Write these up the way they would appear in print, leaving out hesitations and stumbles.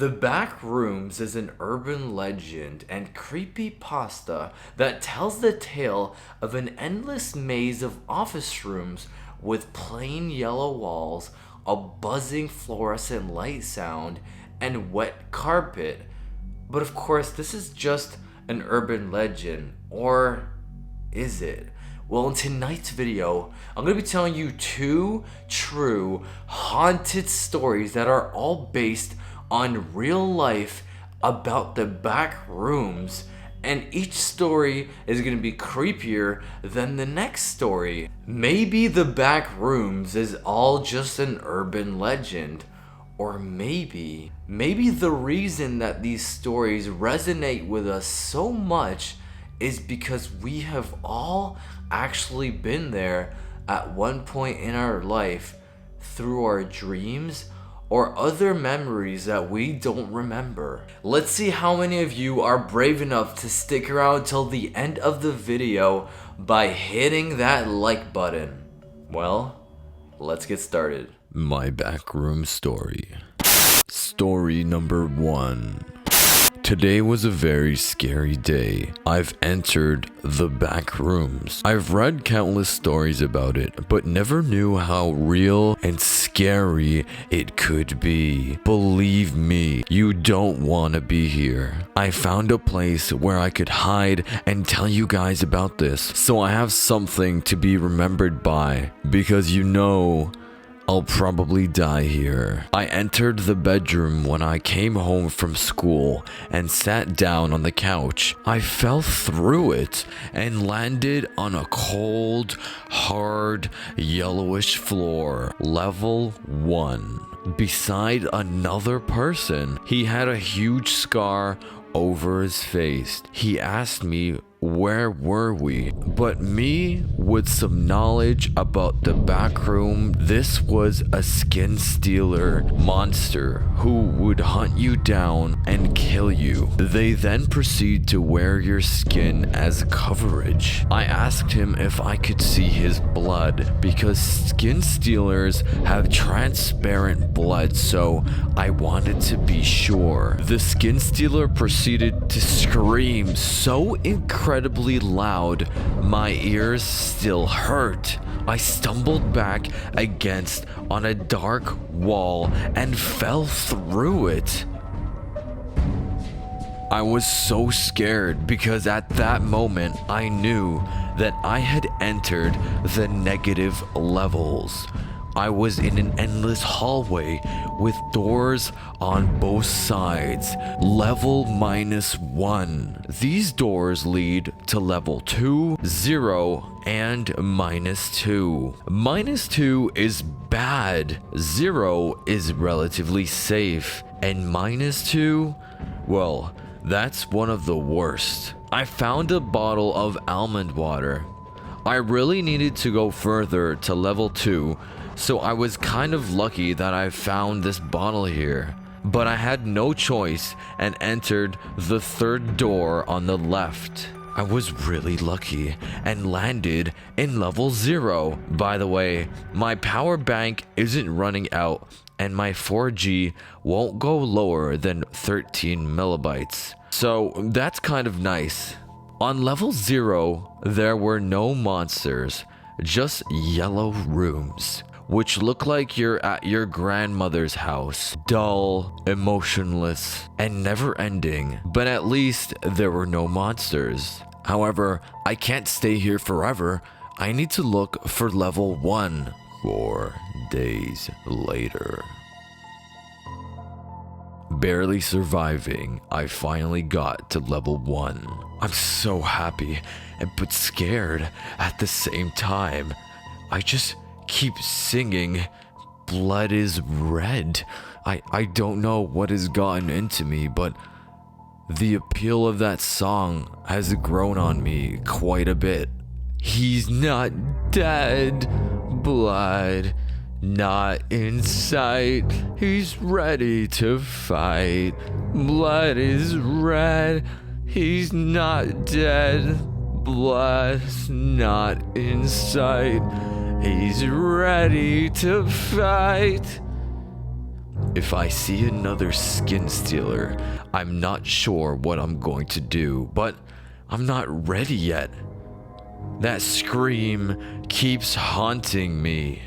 The Backrooms is an urban legend and creepypasta that tells the tale of an endless maze of office rooms with plain yellow walls, a buzzing fluorescent light sound, and wet carpet. But of course, this is just an urban legend, or is it? Well, in tonight's video, I'm going to be telling you two true haunted stories that are all based on real life about the back rooms, and each story is going to be creepier than the next story. Maybe the back rooms is all just an urban legend, or maybe the reason that these stories resonate with us so much is because we have all actually been there at one point in our life through our dreams or other memories that we don't remember. Let's see how many of you are brave enough to stick around till the end of the video by hitting that like button. Well, let's get started. My backroom story. Story number 1. Today was a very scary day. I've entered the back rooms. I've read countless stories about it, but never knew how real and scary it could be. Believe me, you don't want to be here. I found a place where I could hide and tell you guys about this, so I have something to be remembered by, because you know I'll probably die here. I entered the bedroom when I came home from school and sat down on the couch. I fell through it and landed on a cold, hard, yellowish floor, level 1. Beside another person, he had a huge scar over his face. He asked me, where were we? But me, with some knowledge about the back room, this was a skin stealer monster who would hunt you down and kill you. They then proceed to wear your skin as coverage. I asked him if I could see his blood because skin stealers have transparent blood, so I wanted to be sure. The skin stealer proceeded to scream so incredibly loud, my ears still hurt. I stumbled back against on a dark wall and fell through it. I was so scared because at that moment I knew that I had entered the negative levels. I was in an endless hallway with doors on both sides. Level -1. These doors lead to level 2, 0, and -2. -2 is bad, 0 is relatively safe, and -2, well, that's one of the worst. I found a bottle of almond water. I really needed to go further to level 2, so I was kind of lucky that I found this bottle here. But I had no choice and entered the third door on the left. I was really lucky and landed in level 0. By the way, my power bank isn't running out and my 4G won't go lower than 13 megabytes. So that's kind of nice. On level 0, there were no monsters, just yellow rooms, which look like you're at your grandmother's house. Dull, emotionless, and never ending. But at least there were no monsters. However, I can't stay here forever. I need to look for level 1. 4 days later. Barely surviving, I finally got to level 1. I'm so happy, but scared at the same time. I just keep singing, blood is red. I don't know what has gotten into me, but the appeal of that song has grown on me quite a bit. He's not dead, blood not in sight. He's ready to fight. Blood is red. He's not dead. Blood's not in sight. He's ready to fight. If I see another skin stealer, I'm not sure what I'm going to do, but I'm not ready yet. That scream keeps haunting me.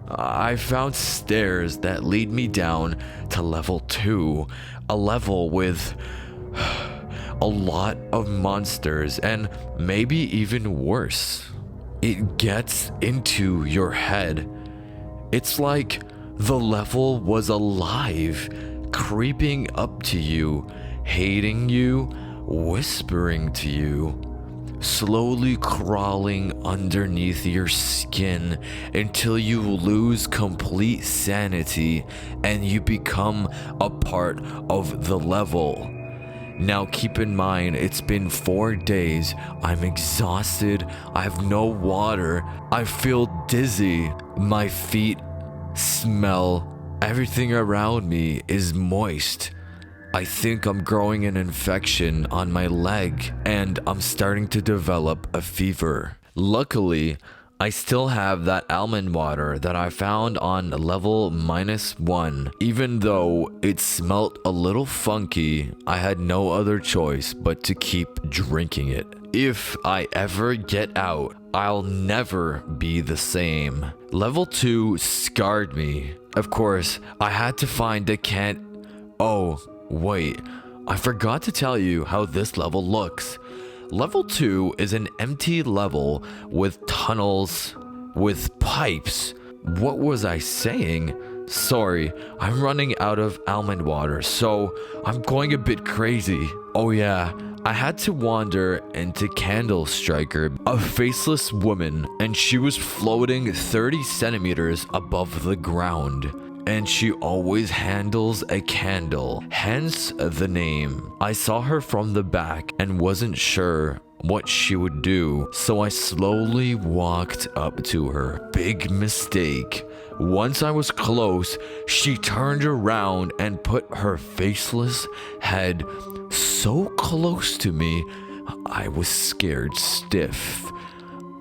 I found stairs that lead me down to level 2, a level with a lot of monsters and maybe even worse. It gets into your head. It's like the level was alive, creeping up to you, hating you, whispering to you, slowly crawling underneath your skin until you lose complete sanity and you become a part of the level. Now keep in mind, it's been 4 days. I'm exhausted. I have no water. I feel dizzy. My feet smell. Everything around me is moist. I think I'm growing an infection on my leg and I'm starting to develop a fever. Luckily, I still have that almond water that I found on level -1. Even though it smelt a little funky, I had no other choice but to keep drinking it. If I ever get out, I'll never be the same. Level 2 scarred me. Of course, I had to find a Oh, wait, I forgot to tell you how this level looks. Level 2 is an empty level with tunnels, with pipes. What was I saying? Sorry, I'm running out of almond water, so I'm going a bit crazy. Oh yeah, I had to wander into Candle Striker, a faceless woman, and she was floating 30 centimeters above the ground. And she always handles a candle, hence the name. I saw her from the back and wasn't sure what she would do, so I slowly walked up to her. Big mistake. Once I was close, she turned around and put her faceless head so close to me, I was scared stiff.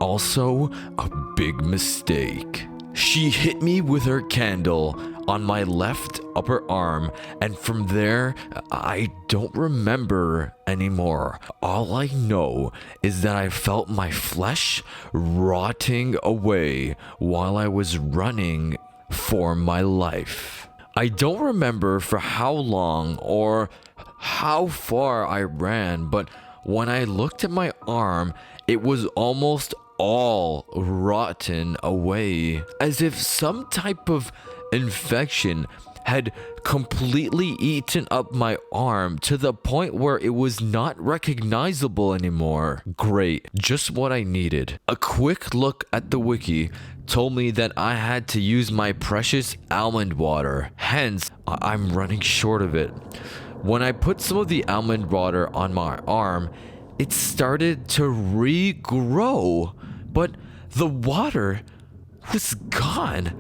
Also, a big mistake. She hit me with her candle on my left upper arm, and from there, I don't remember anymore. All I know is that I felt my flesh rotting away while I was running for my life. I don't remember for how long or how far I ran, but when I looked at my arm, it was almost all rotten away, as if some type of infection had completely eaten up my arm to the point where it was not recognizable anymore. Great, just what I needed. A quick look at the wiki told me that I had to use my precious almond water, hence I'm running short of it. When I put some of the almond water on my arm, it started to regrow, but the water was gone.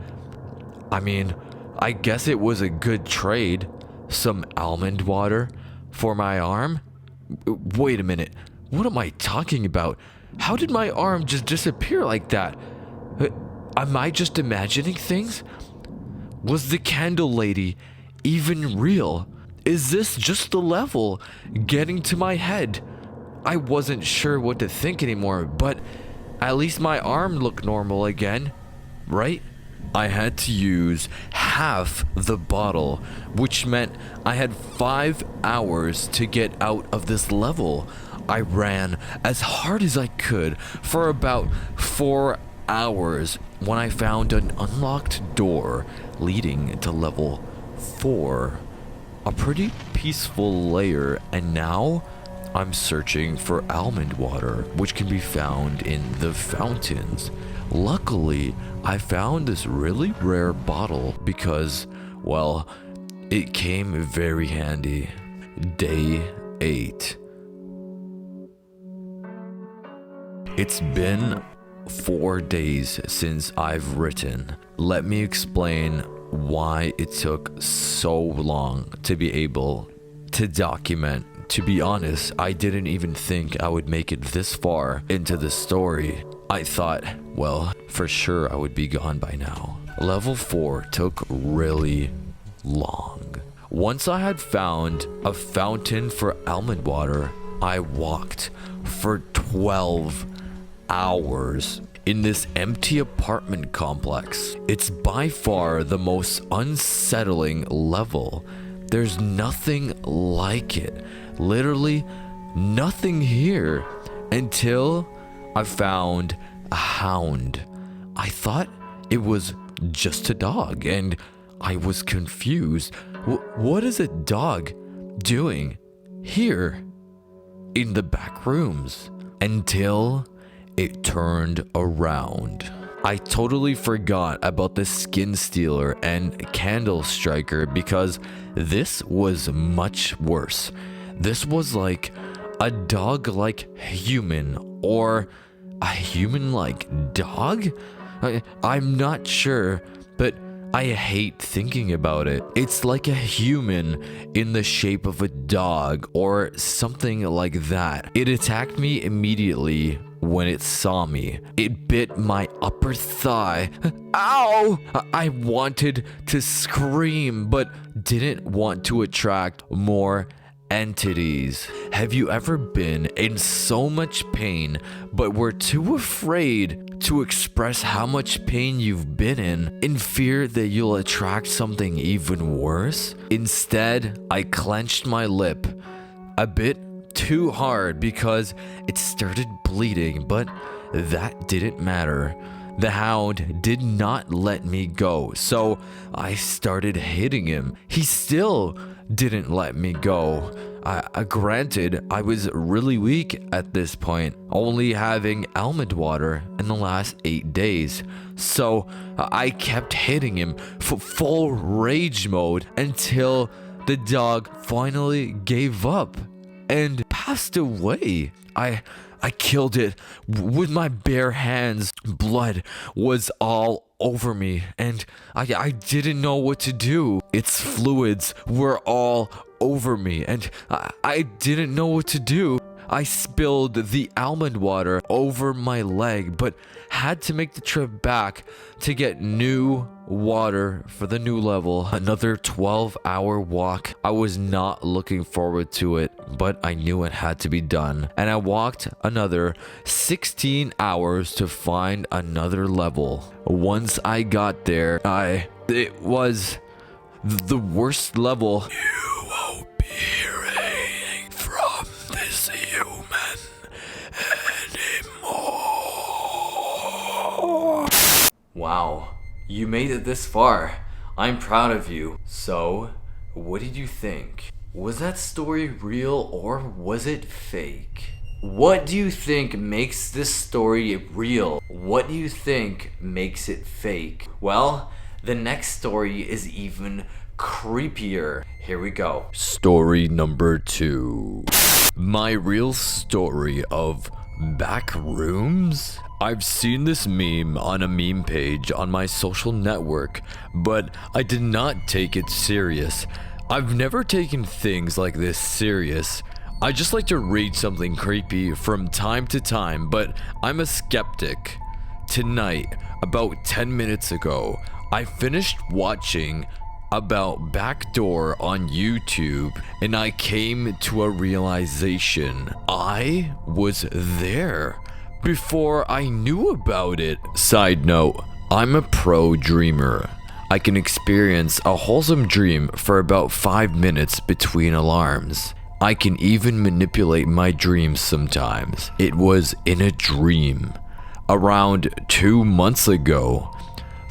I mean, I guess it was a good trade. Some almond water for my arm? Wait a minute, what am I talking about? How did my arm just disappear like that? Am I just imagining things? Was the candle lady even real? Is this just the level getting to my head? I wasn't sure what to think anymore, but at least my arm looked normal again, right? I had to use half the bottle, which meant I had 5 hours to get out of this level. I ran as hard as I could for about 4 hours when I found an unlocked door leading to level 4. A pretty peaceful layer, and now I'm searching for almond water, which can be found in the fountains. Luckily, I found this really rare bottle because, well, it came very handy. Day 8. It's been 4 days since I've written. Let me explain why it took so long to be able to document. To be honest, I didn't even think I would make it this far into the story. I thought, well, for sure I would be gone by now. Level 4 took really long. Once I had found a fountain for almond water, I walked for 12 hours in this empty apartment complex. It's by far the most unsettling level. There's nothing like it. Literally nothing here until I found a hound. I thought it was just a dog and I was confused. What is a dog doing here in the back rooms? Until it turned around. I totally forgot about the skin stealer and candle striker because this was much worse. This was like a dog-like human or a human-like dog? I'm not sure, but I hate thinking about it. It's like a human in the shape of a dog or something like that. It attacked me immediately when it saw me. It bit my upper thigh. Ow! I wanted to scream, but didn't want to attract more entities. Have you ever been in so much pain, but were too afraid to express how much pain you've been in fear that you'll attract something even worse? Instead, I clenched my lip a bit too hard because it started bleeding, but that didn't matter. The hound did not let me go, so I started hitting him. He still didn't let me go. Granted, I was really weak at this point, only having almond water in the last 8 days. So I kept hitting him for full rage mode until the dog finally gave up and passed away. I killed it with my bare hands. Blood was all over me and I didn't know what to do. Its fluids were all over me and I didn't know what to do. I spilled the almond water over my leg, but had to make the trip back to get new water for the new level. Another 12-hour walk. I was not looking forward to it, but I knew it had to be done. And I walked another 16 hours to find another level. Once I got there, it was the worst level. You won't be hearing from this human anymore. Wow, you made it this far. I'm proud of you. So, what did you think? Was that story real or was it fake? What do you think makes this story real? What do you think makes it fake? Well, the next story is even creepier. Here we go. Story number 2. My real story of Backrooms? I've seen this meme on a meme page on my social network, but I did not take it serious. I've never taken things like this serious. I just like to read something creepy from time to time, but I'm a skeptic. Tonight, about 10 minutes ago, I finished watching about Backdoor on YouTube and I came to a realization. I was there before I knew about it. Side note, I'm a pro dreamer. I can experience a wholesome dream for about 5 minutes between alarms. I can even manipulate my dreams sometimes. It was in a dream. Around 2 months ago,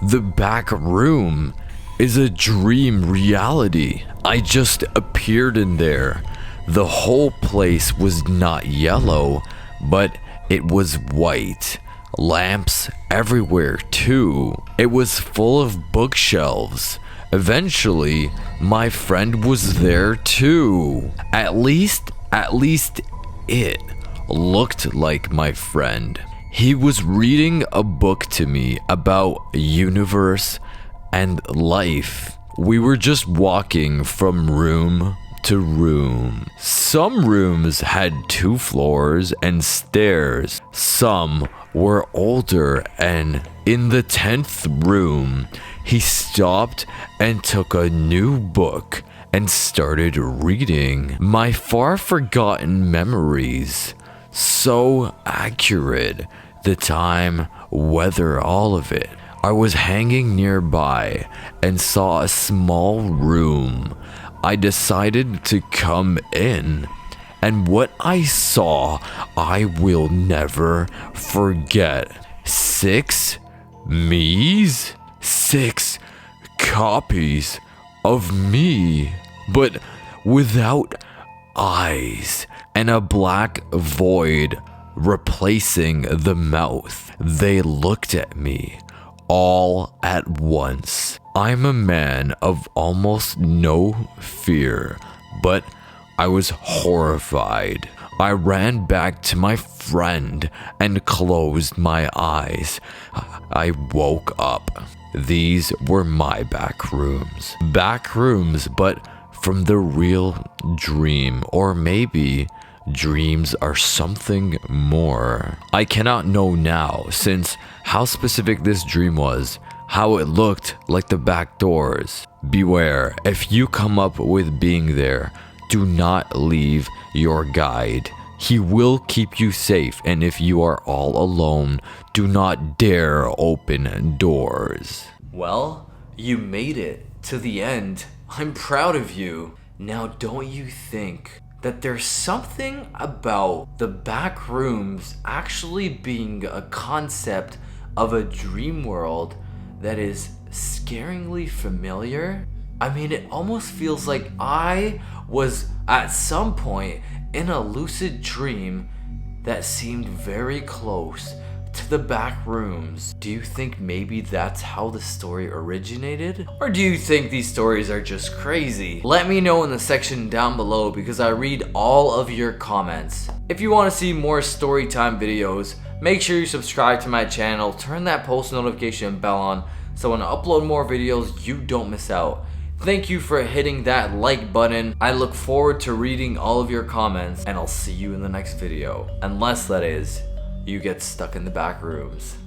the back room is a dream reality. I just appeared in there. The whole place was not yellow, but it was white. Lamps everywhere too. It was full of bookshelves. Eventually, my friend was there too. At least it looked like my friend. He was reading a book to me about universe and life. We were just walking from room to room. Some rooms had 2 floors and stairs. Some were older, and in the 10th room, he stopped and took a new book and started reading. My far forgotten memories, so accurate, the time, weather, all of it. I was hanging nearby and saw a small room. I decided to come in, and what I saw, I will never forget. 6 me's? 6 copies of me, but without eyes, and a black void replacing the mouth. They looked at me all at once. I'm a man of almost no fear, but I was horrified. I ran back to my friend and closed my eyes. I woke up. These were my back rooms. Back rooms, but from the real dream, or maybe dreams are something more. I cannot know now, since how specific this dream was, how it looked like the back doors. Beware, if you come up with being there, do not leave your guide. He will keep you safe, and if you are all alone, do not dare open doors. Well, you made it to the end. I'm proud of you. Now, don't you think that there's something about the back rooms actually being a concept of a dream world that is scaringly familiar? I mean, it almost feels like I was at some point in a lucid dream that seemed very close to the back rooms. Do you think maybe that's how the story originated? Or do you think these stories are just crazy? Let me know in the section down below, because I read all of your comments. If you want to see more story time videos, make sure you subscribe to my channel, turn that post notification bell on, so when I upload more videos, you don't miss out. Thank you for hitting that like button. I look forward to reading all of your comments, and I'll see you in the next video. Unless, that is, you get stuck in the back rooms.